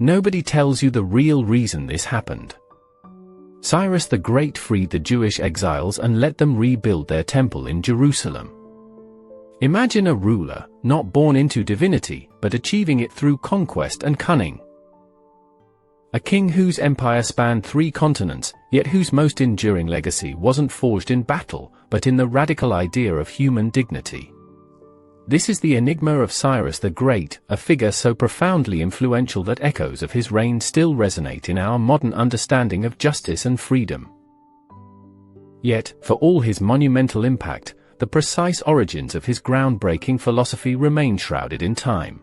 nobody tells you the real reason this happened. Cyrus the Great freed the Jewish exiles and let them rebuild their temple in Jerusalem. Imagine a ruler, not born into divinity, but achieving it through conquest and cunning. A king whose empire spanned 3 continents, yet whose most enduring legacy wasn't forged in battle, but in the radical idea of human dignity. This is the enigma of Cyrus the Great, a figure so profoundly influential that echoes of his reign still resonate in our modern understanding of justice and freedom. Yet, for all his monumental impact, the precise origins of his groundbreaking philosophy remain shrouded in time.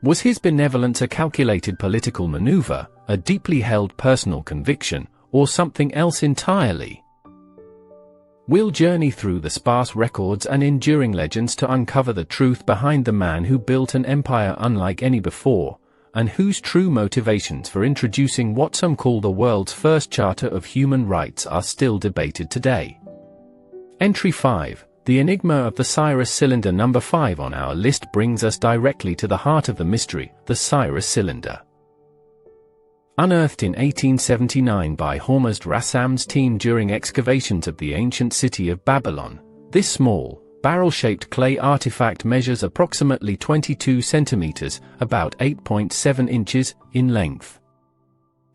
Was his benevolence a calculated political maneuver, a deeply held personal conviction, or something else entirely? We'll journey through the sparse records and enduring legends to uncover the truth behind the man who built an empire unlike any before, and whose true motivations for introducing what some call the world's first Charter of Human Rights are still debated today. Entry 5. The Enigma of the Cyrus Cylinder. Number 5 on our list brings us directly to the heart of the mystery, the Cyrus Cylinder. Unearthed in 1879 by Hormuzd Rassam's team during excavations of the ancient city of Babylon, this small, barrel-shaped clay artifact measures approximately 22 centimeters, about 8.7 inches, in length.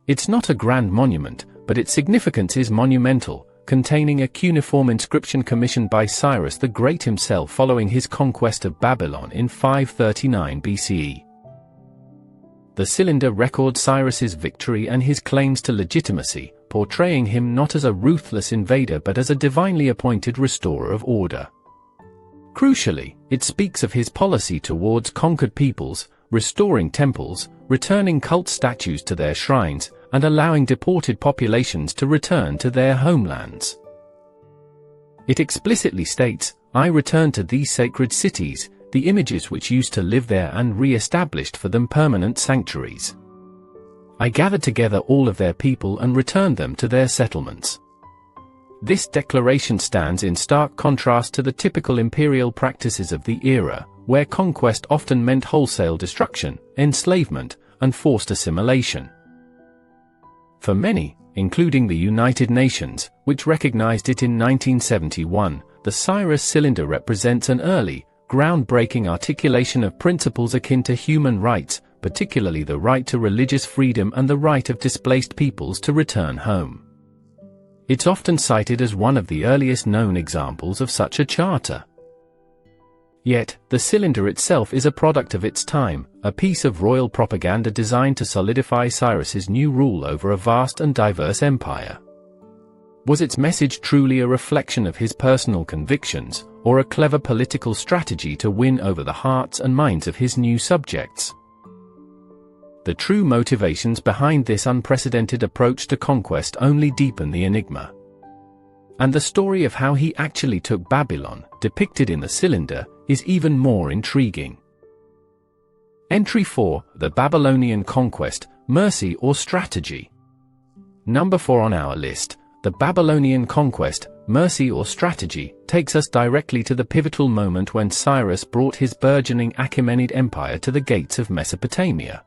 It's not a grand monument, but its significance is monumental, containing a cuneiform inscription commissioned by Cyrus the Great himself following his conquest of Babylon in 539 BCE. The cylinder records Cyrus's victory and his claims to legitimacy, portraying him not as a ruthless invader but as a divinely appointed restorer of order. Crucially, it speaks of his policy towards conquered peoples, restoring temples, returning cult statues to their shrines, and allowing deported populations to return to their homelands. It explicitly states, "I return to these sacred cities, the images which used to live there and re-established for them permanent sanctuaries. I gathered together all of their people and returned them to their settlements." This declaration stands in stark contrast to the typical imperial practices of the era, where conquest often meant wholesale destruction, enslavement, and forced assimilation. For many, including the United Nations, which recognized it in 1971, the Cyrus Cylinder represents an early, groundbreaking articulation of principles akin to human rights, particularly the right to religious freedom and the right of displaced peoples to return home. It's often cited as one of the earliest known examples of such a charter. Yet, the cylinder itself is a product of its time, a piece of royal propaganda designed to solidify Cyrus's new rule over a vast and diverse empire. Was its message truly a reflection of his personal convictions, or a clever political strategy to win over the hearts and minds of his new subjects? The true motivations behind this unprecedented approach to conquest only deepen the enigma. And the story of how he actually took Babylon, depicted in the cylinder, is even more intriguing. Entry 4. The Babylonian Conquest, Mercy or Strategy. Number 4 on our list, the Babylonian Conquest, Mercy or Strategy, takes us directly to the pivotal moment when Cyrus brought his burgeoning Achaemenid Empire to the gates of Mesopotamia.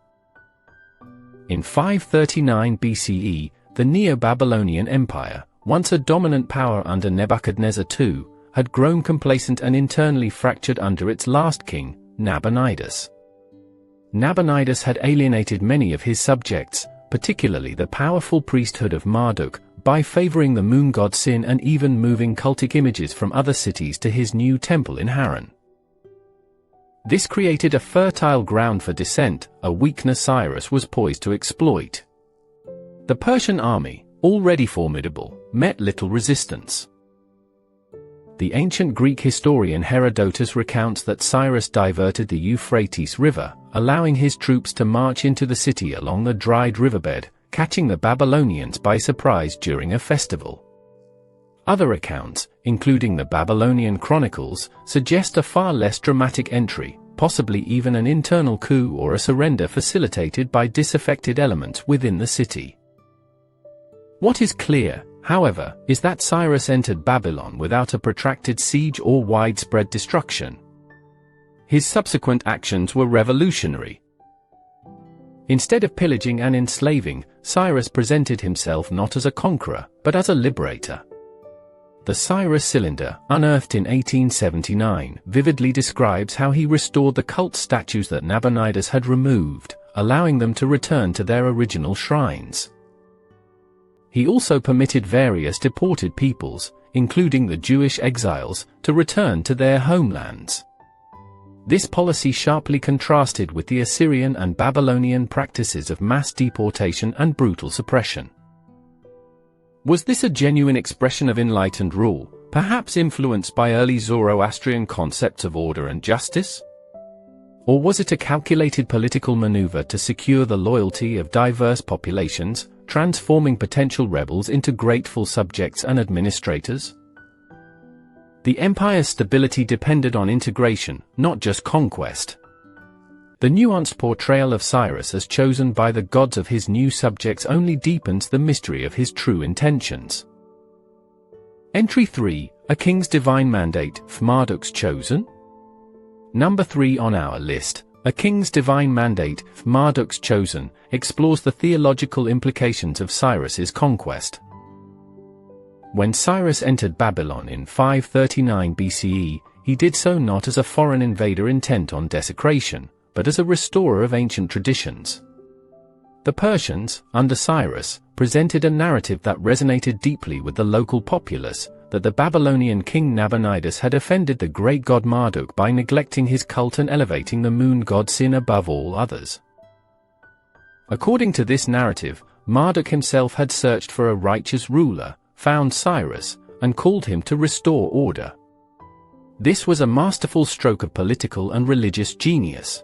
In 539 BCE, the Neo-Babylonian Empire, once a dominant power under Nebuchadnezzar II, had grown complacent and internally fractured under its last king, Nabonidus. Nabonidus had alienated many of his subjects, particularly the powerful priesthood of Marduk, by favoring the moon god Sin and even moving cultic images from other cities to his new temple in Haran. This created a fertile ground for dissent, a weakness Cyrus was poised to exploit. The Persian army, already formidable, met little resistance. The ancient Greek historian Herodotus recounts that Cyrus diverted the Euphrates River, allowing his troops to march into the city along the dried riverbed, catching the Babylonians by surprise during a festival. Other accounts, including the Babylonian Chronicles, suggest a far less dramatic entry, possibly even an internal coup or a surrender facilitated by disaffected elements within the city. What is clear, however, is that Cyrus entered Babylon without a protracted siege or widespread destruction. His subsequent actions were revolutionary. Instead of pillaging and enslaving, Cyrus presented himself not as a conqueror, but as a liberator. The Cyrus Cylinder, unearthed in 1879, vividly describes how he restored the cult statues that Nabonidus had removed, allowing them to return to their original shrines. He also permitted various deported peoples, including the Jewish exiles, to return to their homelands. This policy sharply contrasted with the Assyrian and Babylonian practices of mass deportation and brutal suppression. Was this a genuine expression of enlightened rule, perhaps influenced by early Zoroastrian concepts of order and justice? Or was it a calculated political maneuver to secure the loyalty of diverse populations, transforming potential rebels into grateful subjects and administrators? The empire's stability depended on integration, not just conquest. The nuanced portrayal of Cyrus as chosen by the gods of his new subjects only deepens the mystery of his true intentions. Entry 3, A King's Divine Mandate, Marduk's Chosen? Number 3 on our list, A King's Divine Mandate, Marduk's Chosen, explores the theological implications of Cyrus's conquest. When Cyrus entered Babylon in 539 BCE, he did so not as a foreign invader intent on desecration, but as a restorer of ancient traditions. The Persians, under Cyrus, presented a narrative that resonated deeply with the local populace, that the Babylonian king Nabonidus had offended the great god Marduk by neglecting his cult and elevating the moon god Sin above all others. According to this narrative, Marduk himself had searched for a righteous ruler, found Cyrus, and called him to restore order. This was a masterful stroke of political and religious genius.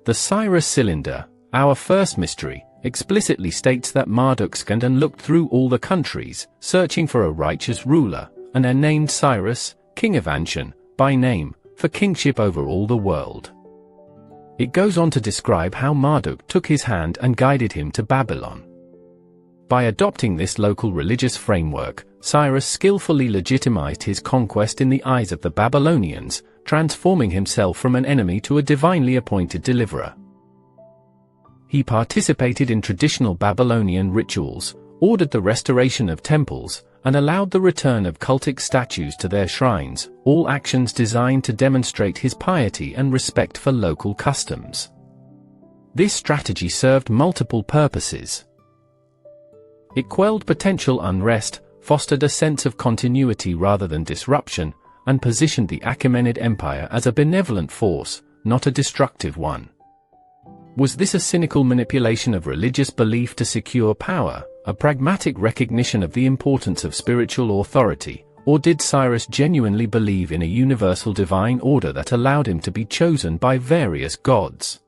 The Cyrus Cylinder, our first mystery, explicitly states that Marduk scanned and looked through all the countries, searching for a righteous ruler, and named Cyrus, king of Anshan, by name, for kingship over all the world. It goes on to describe how Marduk took his hand and guided him to Babylon. By adopting this local religious framework, Cyrus skillfully legitimized his conquest in the eyes of the Babylonians, transforming himself from an enemy to a divinely appointed deliverer. He participated in traditional Babylonian rituals, ordered the restoration of temples, and allowed the return of cultic statues to their shrines, all actions designed to demonstrate his piety and respect for local customs. This strategy served multiple purposes. It quelled potential unrest, fostered a sense of continuity rather than disruption, and positioned the Achaemenid Empire as a benevolent force, not a destructive one. Was this a cynical manipulation of religious belief to secure power, a pragmatic recognition of the importance of spiritual authority, or did Cyrus genuinely believe in a universal divine order that allowed him to be chosen by various gods?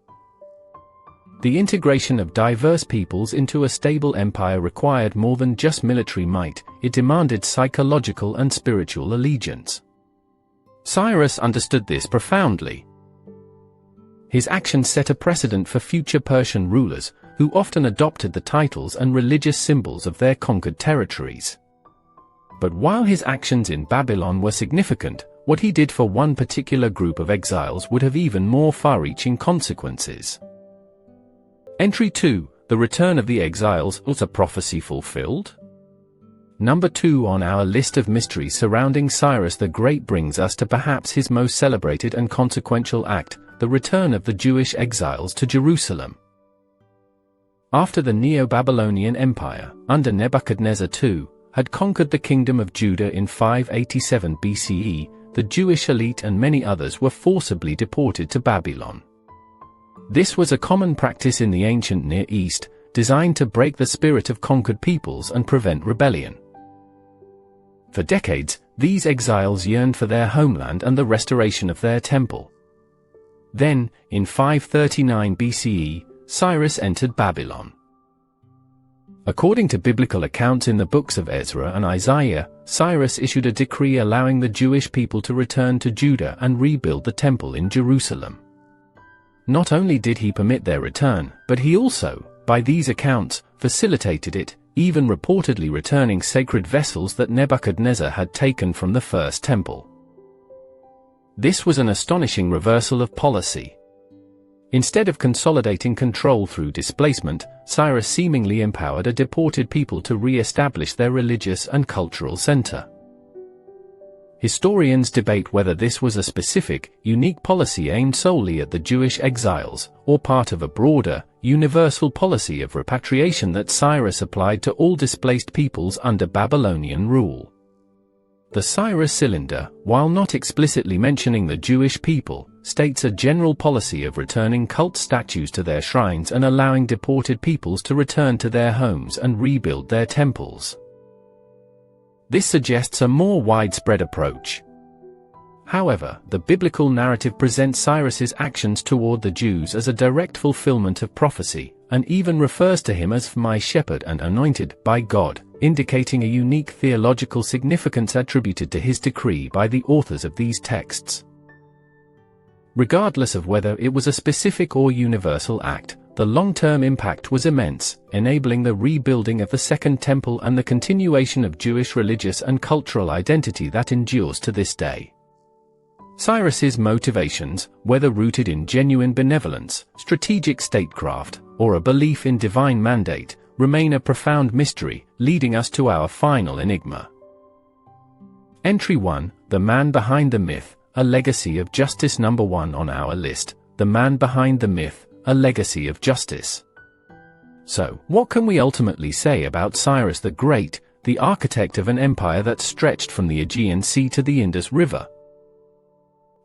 The integration of diverse peoples into a stable empire required more than just military might, it demanded psychological and spiritual allegiance. Cyrus understood this profoundly. His actions set a precedent for future Persian rulers, who often adopted the titles and religious symbols of their conquered territories. But while his actions in Babylon were significant, what he did for one particular group of exiles would have even more far-reaching consequences. Entry 2, The Return of the Exiles, was a prophecy fulfilled? Number 2 on our list of mysteries surrounding Cyrus the Great brings us to perhaps his most celebrated and consequential act, the return of the Jewish exiles to Jerusalem. After the Neo-Babylonian Empire, under Nebuchadnezzar II, had conquered the kingdom of Judah in 587 BCE, the Jewish elite and many others were forcibly deported to Babylon. This was a common practice in the ancient Near East, designed to break the spirit of conquered peoples and prevent rebellion. For decades, these exiles yearned for their homeland and the restoration of their temple. Then, in 539 BCE, Cyrus entered Babylon. According to biblical accounts in the books of Ezra and Isaiah, Cyrus issued a decree allowing the Jewish people to return to Judah and rebuild the temple in Jerusalem. Not only did he permit their return, but he also, by these accounts, facilitated it, even reportedly returning sacred vessels that Nebuchadnezzar had taken from the first temple. This was an astonishing reversal of policy. Instead of consolidating control through displacement, Cyrus seemingly empowered a deported people to re-establish their religious and cultural center. Historians debate whether this was a specific, unique policy aimed solely at the Jewish exiles, or part of a broader, universal policy of repatriation that Cyrus applied to all displaced peoples under Babylonian rule. The Cyrus Cylinder, while not explicitly mentioning the Jewish people, states a general policy of returning cult statues to their shrines and allowing deported peoples to return to their homes and rebuild their temples. This suggests a more widespread approach. However, the biblical narrative presents Cyrus's actions toward the Jews as a direct fulfillment of prophecy, and even refers to him as my shepherd and anointed by God, indicating a unique theological significance attributed to his decree by the authors of these texts. Regardless of whether it was a specific or universal act, the long-term impact was immense, enabling the rebuilding of the Second Temple and the continuation of Jewish religious and cultural identity that endures to this day. Cyrus's motivations, whether rooted in genuine benevolence, strategic statecraft, or a belief in divine mandate, remain a profound mystery, leading us to our final enigma. Entry 1, The Man Behind the Myth, a Legacy of Justice. Number 1 on our list, The Man Behind the Myth, a Legacy of Justice. So, what can we ultimately say about Cyrus the Great, the architect of an empire that stretched from the Aegean Sea to the Indus River?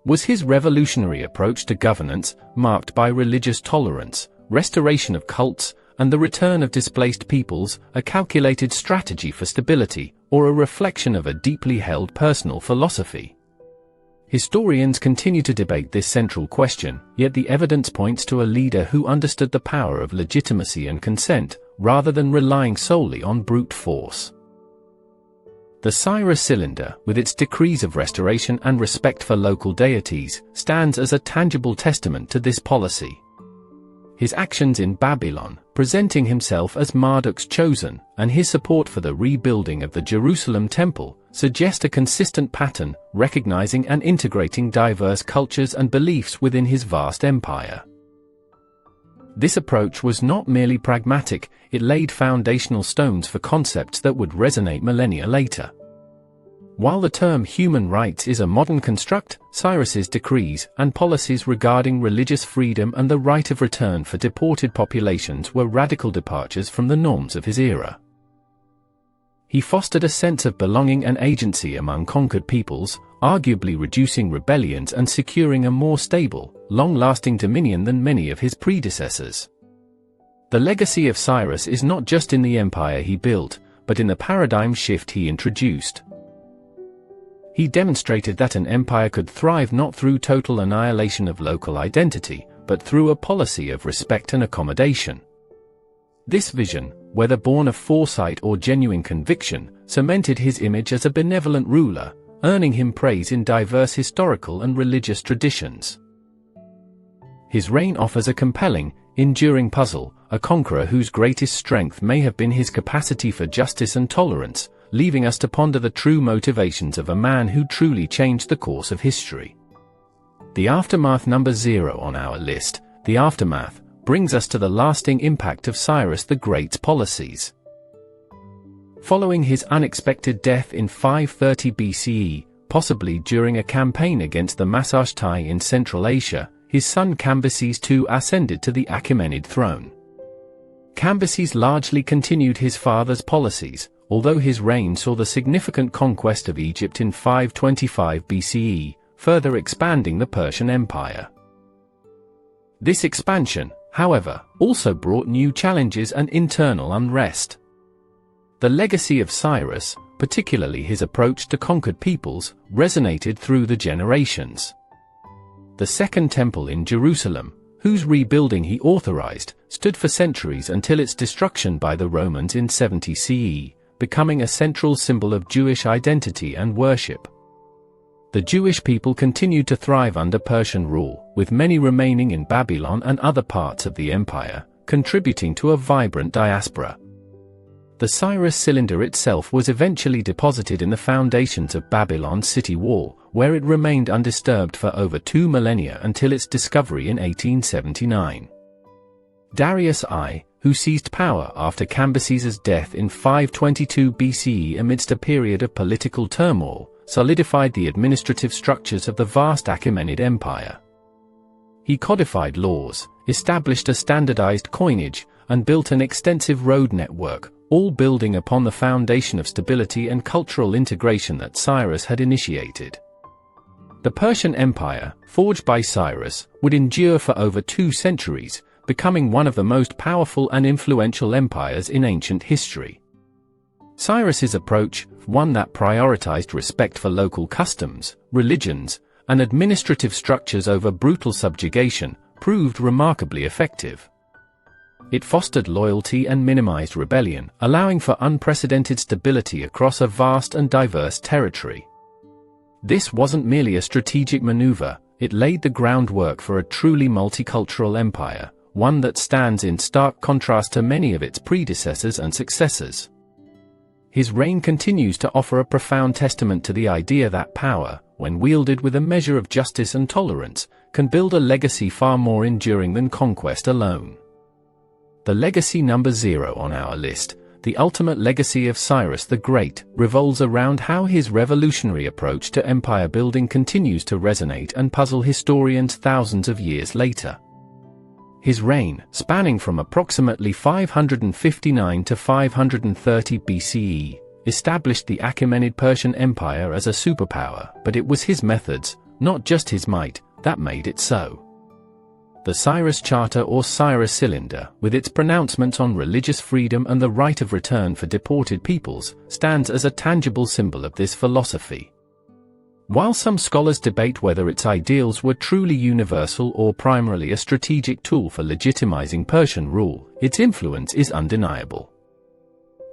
Was his revolutionary approach to governance, marked by religious tolerance, restoration of cults, and the return of displaced peoples, a calculated strategy for stability, or a reflection of a deeply held personal philosophy? Historians continue to debate this central question, yet the evidence points to a leader who understood the power of legitimacy and consent, rather than relying solely on brute force. The Cyrus Cylinder, with its decrees of restoration and respect for local deities, stands as a tangible testament to this policy. His actions in Babylon, presenting himself as Marduk's chosen, and his support for the rebuilding of the Jerusalem temple, suggest a consistent pattern, recognizing and integrating diverse cultures and beliefs within his vast empire. This approach was not merely pragmatic, it laid foundational stones for concepts that would resonate millennia later. While the term human rights is a modern construct, Cyrus's decrees and policies regarding religious freedom and the right of return for deported populations were radical departures from the norms of his era. He fostered a sense of belonging and agency among conquered peoples, arguably reducing rebellions and securing a more stable, long-lasting dominion than many of his predecessors. The legacy of Cyrus is not just in the empire he built, but in the paradigm shift he introduced. He demonstrated that an empire could thrive not through total annihilation of local identity, but through a policy of respect and accommodation. This vision, whether born of foresight or genuine conviction, cemented his image as a benevolent ruler, earning him praise in diverse historical and religious traditions. His reign offers a compelling, enduring puzzle, a conqueror whose greatest strength may have been his capacity for justice and tolerance, leaving us to ponder the true motivations of a man who truly changed the course of history. The aftermath. Number 0 on our list, the aftermath, brings us to the lasting impact of Cyrus the Great's policies. Following his unexpected death in 530 BCE, possibly during a campaign against the Masashtai in Central Asia, his son Cambyses II ascended to the Achaemenid throne. Cambyses largely continued his father's policies, although his reign saw the significant conquest of Egypt in 525 BCE, further expanding the Persian Empire. This expansion, however, also brought new challenges and internal unrest. The legacy of Cyrus, particularly his approach to conquered peoples, resonated through the generations. The Second Temple in Jerusalem, whose rebuilding he authorized, stood for centuries until its destruction by the Romans in 70 CE, becoming a central symbol of Jewish identity and worship. The Jewish people continued to thrive under Persian rule, with many remaining in Babylon and other parts of the empire, contributing to a vibrant diaspora. The Cyrus Cylinder itself was eventually deposited in the foundations of Babylon's city wall, where it remained undisturbed for over 2 millennia until its discovery in 1879. Darius I, who seized power after Cambyses' death in 522 BCE amidst a period of political turmoil, solidified the administrative structures of the vast Achaemenid Empire. He codified laws, established a standardized coinage, and built an extensive road network, all building upon the foundation of stability and cultural integration that Cyrus had initiated. The Persian Empire, forged by Cyrus, would endure for over 2 centuries, becoming one of the most powerful and influential empires in ancient history. Cyrus's approach, one that prioritized respect for local customs, religions, and administrative structures over brutal subjugation, proved remarkably effective. It fostered loyalty and minimized rebellion, allowing for unprecedented stability across a vast and diverse territory. This wasn't merely a strategic maneuver, it laid the groundwork for a truly multicultural empire, one that stands in stark contrast to many of its predecessors and successors. His reign continues to offer a profound testament to the idea that power, when wielded with a measure of justice and tolerance, can build a legacy far more enduring than conquest alone. The legacy number 0 on our list, the ultimate legacy of Cyrus the Great, revolves around how his revolutionary approach to empire building continues to resonate and puzzle historians thousands of years later. His reign, spanning from approximately 559 to 530 BCE, established the Achaemenid Persian Empire as a superpower, but it was his methods, not just his might, that made it so. The Cyrus Charter or Cyrus Cylinder, with its pronouncements on religious freedom and the right of return for deported peoples, stands as a tangible symbol of this philosophy. While some scholars debate whether its ideals were truly universal or primarily a strategic tool for legitimizing Persian rule, its influence is undeniable.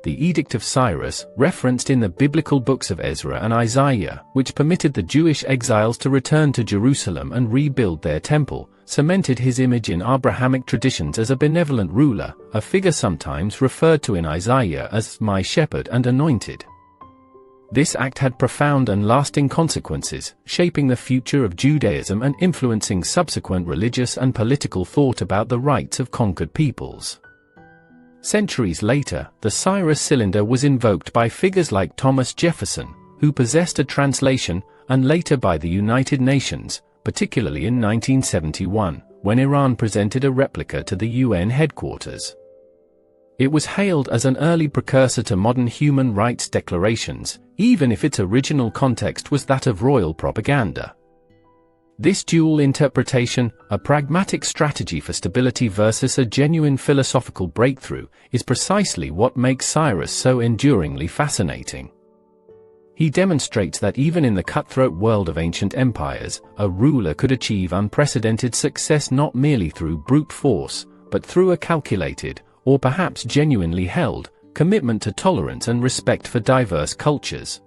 The Edict of Cyrus, referenced in the biblical books of Ezra and Isaiah, which permitted the Jewish exiles to return to Jerusalem and rebuild their temple, cemented his image in Abrahamic traditions as a benevolent ruler, a figure sometimes referred to in Isaiah as "my shepherd and anointed." This act had profound and lasting consequences, shaping the future of Judaism and influencing subsequent religious and political thought about the rights of conquered peoples. Centuries later, the Cyrus Cylinder was invoked by figures like Thomas Jefferson, who possessed a translation, and later by the United Nations, particularly in 1971, when Iran presented a replica to the UN headquarters. It was hailed as an early precursor to modern human rights declarations, even if its original context was that of royal propaganda. This dual interpretation, a pragmatic strategy for stability versus a genuine philosophical breakthrough, is precisely what makes Cyrus so enduringly fascinating. He demonstrates that even in the cutthroat world of ancient empires, a ruler could achieve unprecedented success not merely through brute force, but through a calculated, or perhaps genuinely held, commitment to tolerance and respect for diverse cultures.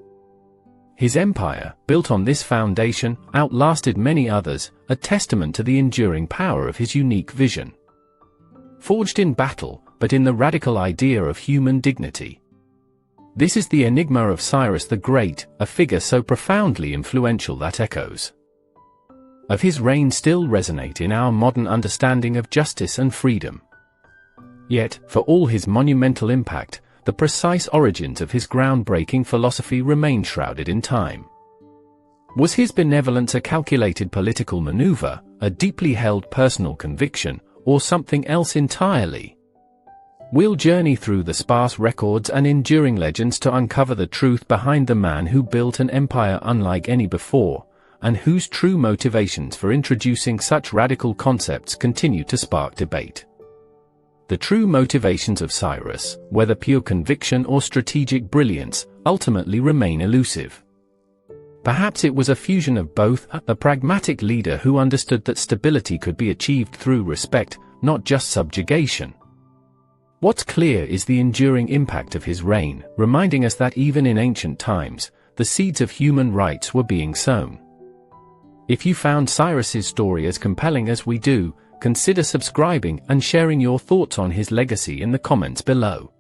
His empire, built on this foundation, outlasted many others, a testament to the enduring power of his unique vision. Forged in battle, but in the radical idea of human dignity. This is the enigma of Cyrus the Great, a figure so profoundly influential that echoes of his reign still resonate in our modern understanding of justice and freedom. Yet, for all his monumental impact, the precise origins of his groundbreaking philosophy remain shrouded in time. Was his benevolence a calculated political maneuver, a deeply held personal conviction, or something else entirely? We'll journey through the sparse records and enduring legends to uncover the truth behind the man who built an empire unlike any before, and whose true motivations for introducing such radical concepts continue to spark debate. The true motivations of Cyrus, whether pure conviction or strategic brilliance, ultimately remain elusive. Perhaps it was a fusion of both, a pragmatic leader who understood that stability could be achieved through respect, not just subjugation. What's clear is the enduring impact of his reign, reminding us that even in ancient times, the seeds of human rights were being sown. If you found Cyrus's story as compelling as we do, consider subscribing and sharing your thoughts on his legacy in the comments below.